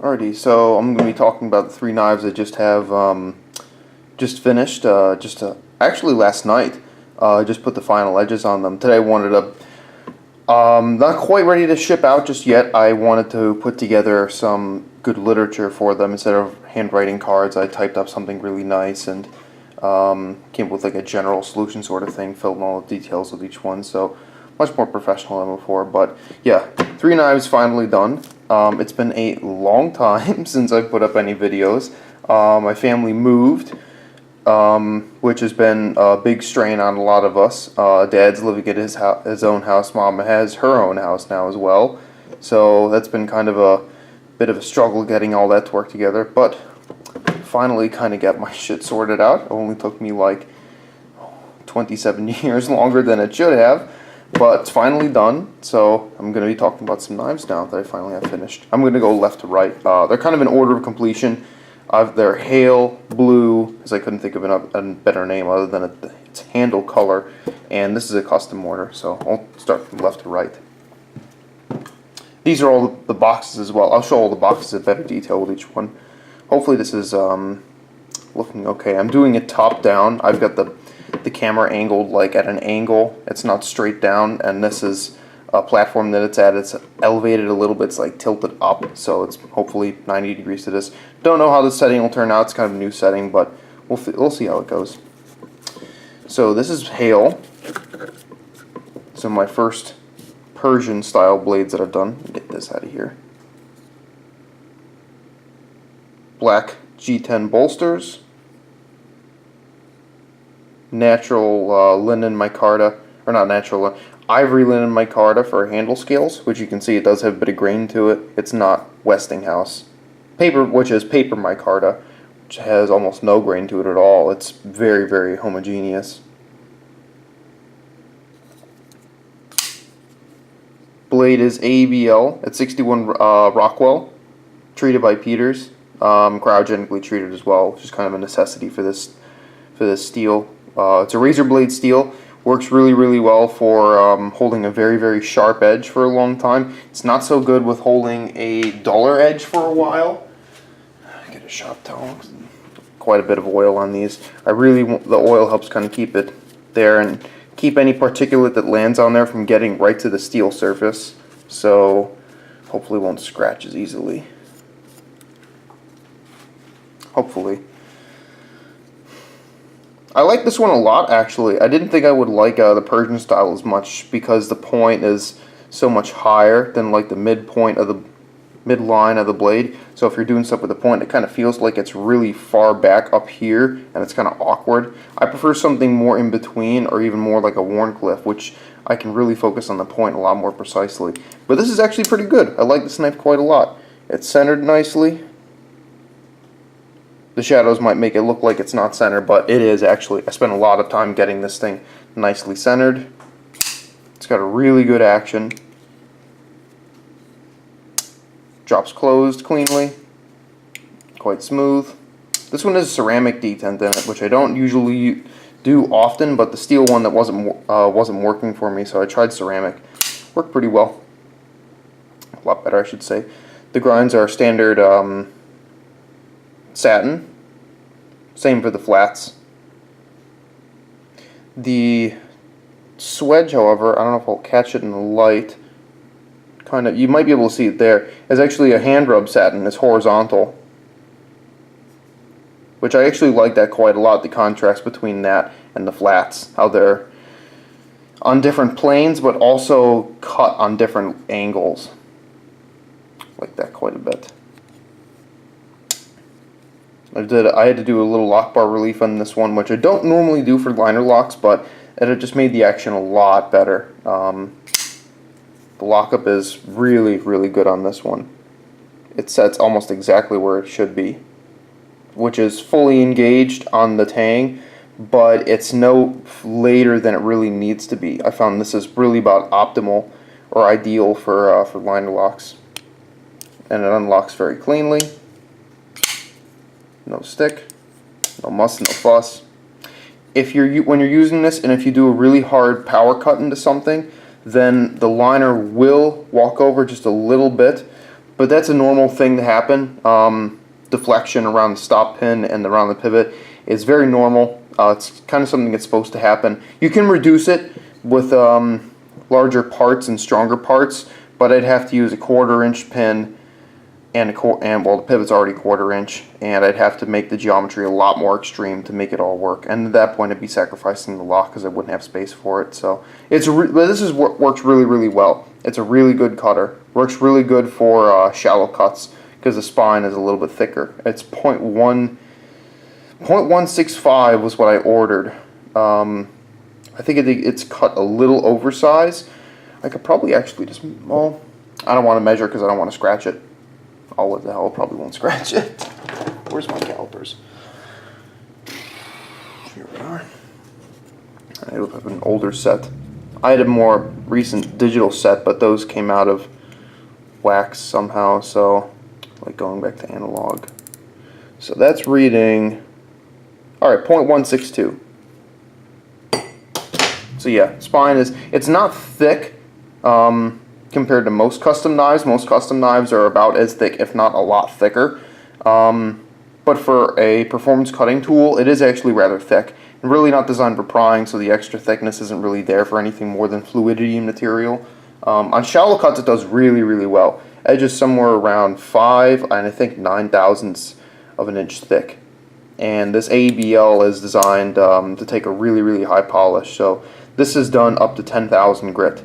Alrighty, so I'm going to be talking about the three knives I just have just finished, actually last night. I just put the final edges on them. Today I wanted to, not quite ready to ship out just yet. I wanted to put together some good literature for them. Instead of handwriting cards, I typed up something really nice and came up with like a general solution sort of thing, filled in all the details with each one, so much more professional than before. But yeah, three knives finally done. It's been a long time since I put up any videos. My family moved, which has been a big strain on a lot of us. Dad's living at his own house. Mom has her own house now as well. So that's been kind of a bit of a struggle getting all that to work together. But finally kind of got my shit sorted out. It only took me like 27 years longer than it should have. But it's finally done, so I'm going to be talking about some knives now that I finally have finished. I'm going to go left to right. They're kind of in order of completion. They're Hail Blue, because I couldn't think of a better name other than its handle color. And this is a custom order, so I'll start from left to right. These are all the boxes as well. I'll show all the boxes in better detail with each one. Hopefully this is looking okay. I'm doing it top down. I've got the camera angled like at an angle. It's not straight down, and this is a platform that it's at. It's elevated a little bit. It's like tilted up, so it's hopefully 90 degrees to this. Don't know how the setting will turn out. It's kind of a new setting, but we'll see how it goes. So this is Hail. So my first Persian style blades that I've done. Get this out of here. Black G10 bolsters. Natural linen micarta, or not natural, ivory linen micarta for handle scales, which you can see it does have a bit of grain to it. It's not Westinghouse. Paper, which is paper micarta, which has almost no grain to it at all. It's very, very homogeneous. Blade is ABL at 61 Rockwell, treated by Peters, cryogenically treated as well, which is kind of a necessity for this steel. It's a razor blade steel. Works really, really well for holding a very, very sharp edge for a long time. It's not so good with holding a duller edge for a while. Get a shop towel. Quite a bit of oil on these. The oil helps kind of keep it there and keep any particulate that lands on there from getting right to the steel surface. So hopefully it won't scratch as easily. Hopefully. I like this one a lot, actually. I didn't think I would like the Persian style as much because the point is so much higher than like the midline of the blade. So if you're doing stuff with the point, it kind of feels like it's really far back up here and it's kind of awkward. I prefer something more in between, or even more like a Wharncliffe, which I can really focus on the point a lot more precisely. But this is actually pretty good. I like this knife quite a lot. It's centered nicely. The shadows might make it look like it's not centered, but it is actually. I spent a lot of time getting this thing nicely centered. It's got a really good action. Drops closed cleanly. Quite smooth. This one has ceramic detent in it, which I don't usually do often, but the steel one that wasn't working for me, so I tried ceramic. Worked pretty well. A lot better, I should say. The grinds are standard satin. Same for the flats. The swedge, however, I don't know if I'll catch it in the light. Kind of, you might be able to see it there. It's actually a hand rub satin. It's horizontal, which I actually like that quite a lot. The contrast between that and the flats, how they're on different planes, but also cut on different angles. Like that quite a bit. I had to do a little lock bar relief on this one, which I don't normally do for liner locks, but it just made the action a lot better. The lockup is really, really good on this one. It sets almost exactly where it should be, which is fully engaged on the tang, but it's no later than it really needs to be. I found this is really about optimal or ideal for liner locks, and it unlocks very cleanly. No stick, no muss, no fuss. When you're using this, and if you do a really hard power cut into something, then the liner will walk over just a little bit, but that's a normal thing to happen. Deflection around the stop pin and around the pivot is very normal. It's kind of something that's supposed to happen. You can reduce it with larger parts and stronger parts, but I'd have to use a 1/4 inch pin and well, the pivot's already 1/4 inch, and I'd have to make the geometry a lot more extreme to make it all work. And at that point, I'd be sacrificing the lock because I wouldn't have space for it. So but this is what works really, really well. It's a really good cutter. Works really good for shallow cuts because the spine is a little bit thicker. It's 0.165 was what I ordered. I think it's cut a little oversized. I could probably actually just, well, I don't want to measure because I don't want to scratch it. Oh, what the hell, probably won't scratch it. Where's my calipers? Here we are. I have an older set. I had a more recent digital set, but those came out of wax somehow, so like going back to analog. So that's reading, alright, 0.162. So yeah, spine is, it's not thick compared to most custom knives. Most custom knives are about as thick, if not a lot thicker. But for a performance cutting tool, it is actually rather thick. And really not designed for prying, so the extra thickness isn't really there for anything more than fluidity in material. On shallow cuts, it does really, really well. Edges somewhere around 5 and I think 9/1000ths of an inch thick. And this AEBL is designed to take a really, really high polish. So this is done up to 10,000 grit,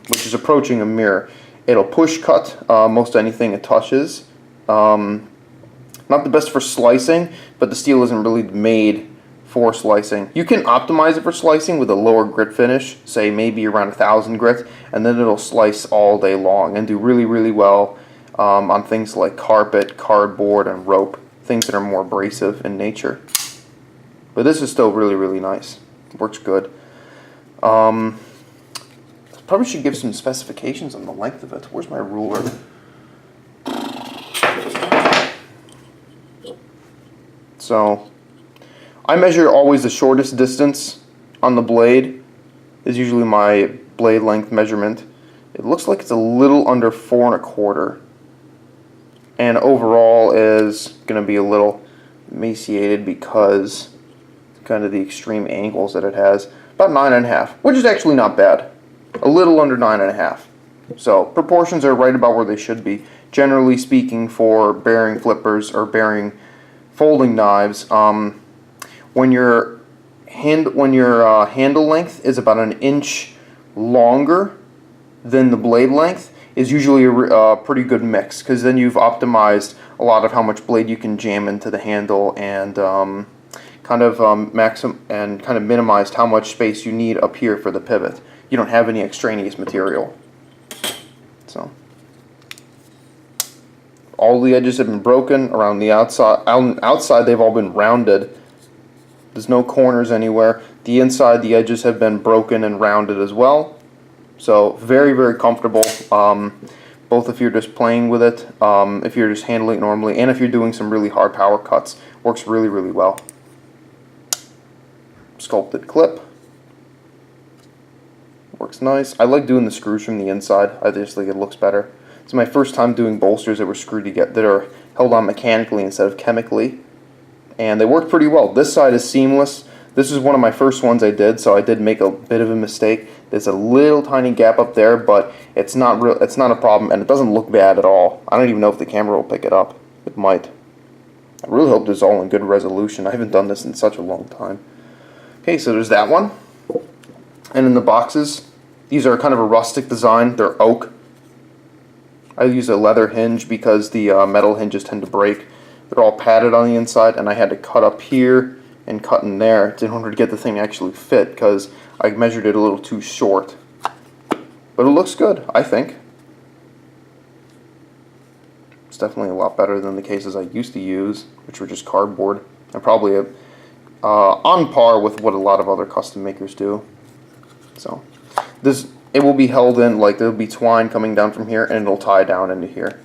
which is approaching a mirror. It'll push cut most anything it touches. Not the best for slicing, but the steel isn't really made for slicing. You can optimize it for slicing with a lower grit finish, say maybe around 1,000 grit, and then it'll slice all day long and do really, really well on things like carpet, cardboard, and rope, things that are more abrasive in nature. But this is still really, really nice. It works good. Probably should give some specifications on the length of it. Where's my ruler? So I measure always the shortest distance on the blade is usually my blade length measurement. It looks like it's a little under 4 1/4, and overall is going to be a little emaciated because kind of the extreme angles that it has. About 9 1/2, which is actually not bad. A little under 9 1/2. So proportions are right about where they should be. Generally speaking, for bearing flippers or bearing folding knives, when your handle length is about 1 inch longer than the blade length, is usually a pretty good mix, because then you've optimized a lot of how much blade you can jam into the handle and kind of minimized how much space you need up here for the pivot. You don't have any extraneous material. So all the edges have been broken around the outside. Outside they've all been rounded. There's no corners anywhere. The inside, the edges have been broken and rounded as well. So very, very comfortable. Both if you're just playing with it, if you're just handling it normally, and if you're doing some really hard power cuts, works really, really well. Sculpted clip. Works nice. I like doing the screws from the inside. I just think it looks better. It's my first time doing bolsters that were screwed together, that are held on mechanically instead of chemically, and they work pretty well. This side is seamless. This is one of my first ones I did, so I did make a bit of a mistake. There's a little tiny gap up there, but it's not a problem, and it doesn't look bad at all. I don't even know if the camera will pick it up. It might. I really hope this is all in good resolution. I haven't done this in such a long time. Okay, so there's that one. And in the boxes, these are kind of a rustic design. They're oak. I use a leather hinge because the metal hinges tend to break. They're all padded on the inside, and I had to cut up here and cut in there in order to get the thing actually fit, because I measured it a little too short. But it looks good, I think. It's definitely a lot better than the cases I used to use, which were just cardboard, and probably on par with what a lot of other custom makers do. So it will be held in, like there'll be twine coming down from here, and it'll tie down into here.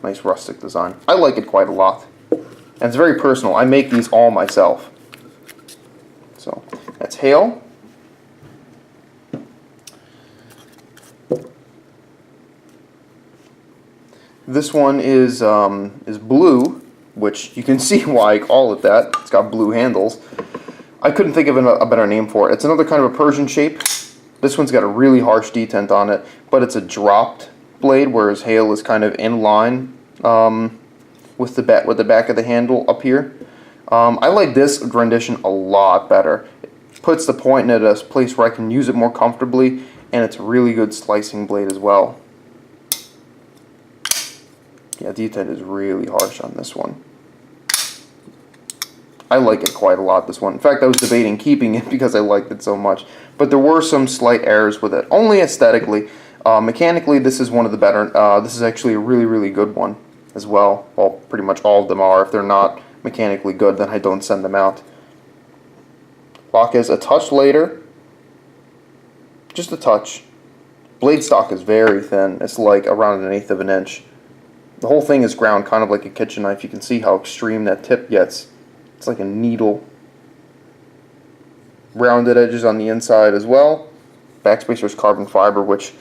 Nice rustic design. I like it quite a lot. And it's very personal. I make these all myself. So that's Hale. This one is blue, which you can see why I call it that. It's got blue handles. I couldn't think of a better name for it. It's another kind of a Persian shape. This one's got a really harsh detent on it, but it's a dropped blade, whereas Hale is kind of in line with the back of the handle up here. I like this rendition a lot better. It puts the point in a place where I can use it more comfortably, and it's a really good slicing blade as well. Yeah, detent is really harsh on this one. I like it quite a lot, this one. In fact, I was debating keeping it because I liked it so much. But there were some slight errors with it, only aesthetically. Mechanically, this is one of the better. This is actually a really, really good one as well. Well, pretty much all of them are. If they're not mechanically good, then I don't send them out. Lock is a touch later. Just a touch. Blade stock is very thin. It's like around 1/8 of an inch. The whole thing is ground kind of like a kitchen knife. You can see how extreme that tip gets. It's like a needle. Rounded edges on the inside as well. Backspacer is carbon fiber, which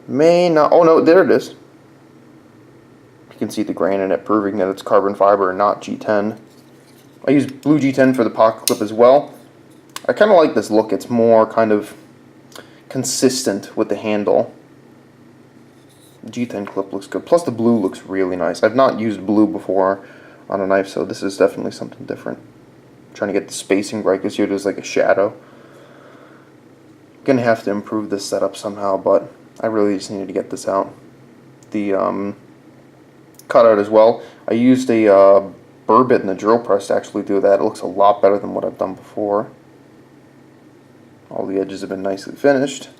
may not... Oh no, there it is. You can see the grain in it, proving that it's carbon fiber and not G10. I use blue G10 for the pocket clip as well. I kind of like this look. It's more kind of consistent with the handle. The G10 clip looks good. Plus the blue looks really nice. I've not used blue before on a knife, so this is definitely something different. I'm trying to get the spacing right because here there's like a shadow. Gonna have to improve this setup somehow, but I really just needed to get this out. The cutout as well. I used a burr bit in the drill press to actually do that. It looks a lot better than what I've done before. All the edges have been nicely finished.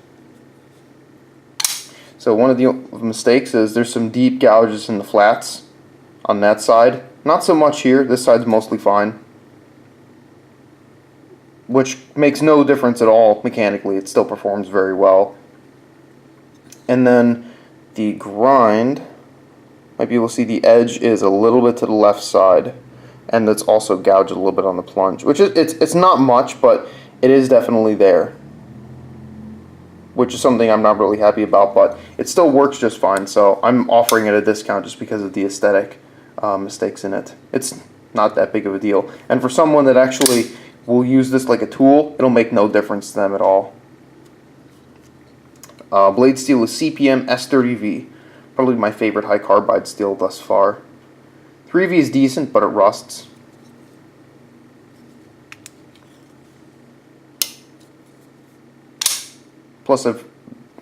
So one of the mistakes is there's some deep gouges in the flats on that side. Not so much here. This side's mostly fine. Which makes no difference at all mechanically. It still performs very well. And then the grind, might be able to see the edge is a little bit to the left side, and it's also gouged a little bit on the plunge, which is it's not much, but it is definitely there, which is something I'm not really happy about, but it still works just fine. So I'm offering it a discount just because of the aesthetic mistakes in it. It's not that big of a deal, and for someone that actually will use this like a tool, it'll make no difference to them at all. Blade steel is CPM S30V. Probably my favorite high carbide steel thus far. 3V is decent, but it rusts. Plus, I've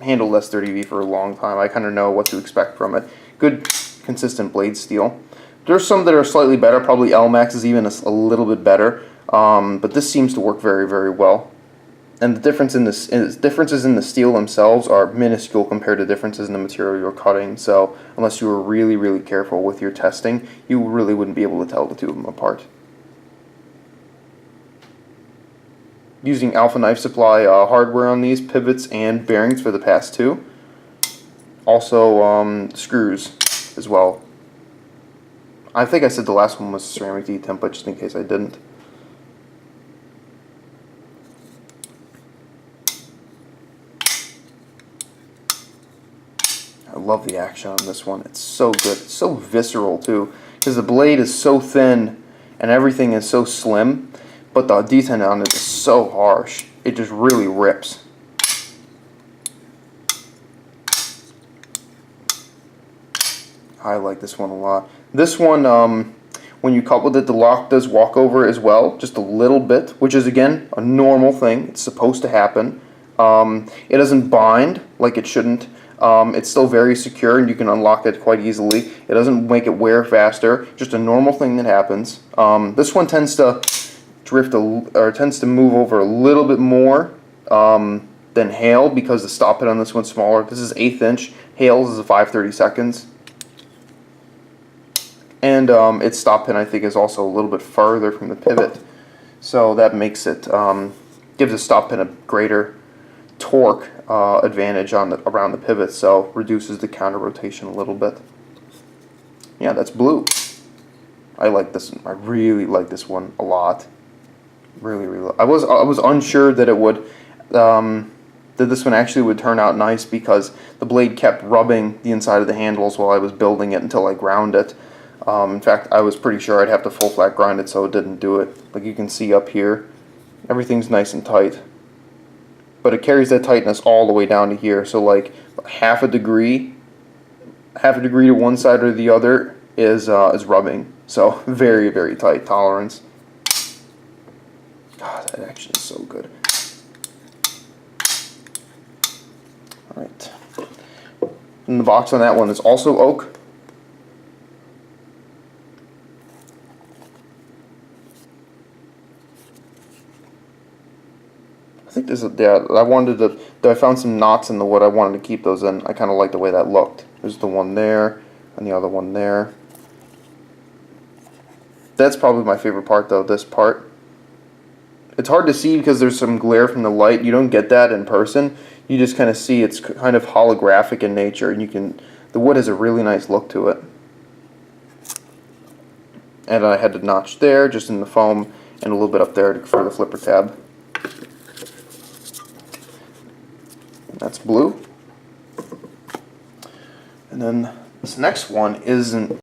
handled S30V for a long time. I kind of know what to expect from it. Good, consistent blade steel. There's some that are slightly better. Probably LMAX is even a little bit better. But this seems to work very, very well. And the differences in the steel themselves are minuscule compared to differences in the material you're cutting. So unless you were really, really careful with your testing, you really wouldn't be able to tell the two of them apart. Using Alpha Knife Supply hardware on these, pivots and bearings for the past two. Also screws as well. I think I said the last one was ceramic detent, but just in case I didn't. I love the action on this one. It's so good. It's so visceral too, because the blade is so thin and everything is so slim, but the detent on it is so harsh. It just really rips. I like this one a lot. This one, when you couple it, the lock does walk over as well, just a little bit, which is again a normal thing. It's supposed to happen. It doesn't bind like it shouldn't. It's still very secure, and you can unlock it quite easily. It doesn't make it wear faster. Just a normal thing that happens. This one tends to drift tends to move over a little bit more than Hale because the stop pin on this one's smaller. This is 1/8 inch. Hale's is a 5/32. And its stop pin, I think, is also a little bit farther from the pivot, so that makes it gives the stop pin a greater torque advantage on around the pivot, so reduces the counter rotation a little bit. Yeah, that's blue. I like this. I really like this one a lot. Really, really. I was unsure that it would that that this one actually would turn out nice because the blade kept rubbing the inside of the handles while I was building it until I ground it. In fact, I was pretty sure I'd have to full flat grind it, so it didn't do it. Like you can see up here, everything's nice and tight. But it carries that tightness all the way down to here, so like half a degree to one side or the other is rubbing. So very, very tight tolerance. God, that action is so good. Alright. And the box on that one is also oak. I think this is, yeah, I found some knots in the wood. I wanted to keep those in. I kind of like the way that looked. There's the one there, and the other one there. That's probably my favorite part, though, this part. It's hard to see because there's some glare from the light. You don't get that in person. You just kind of see it's kind of holographic in nature, and the wood has a really nice look to it. And I had a notch there, just in the foam, and a little bit up there for the flipper tab. That's blue. And then this next one isn't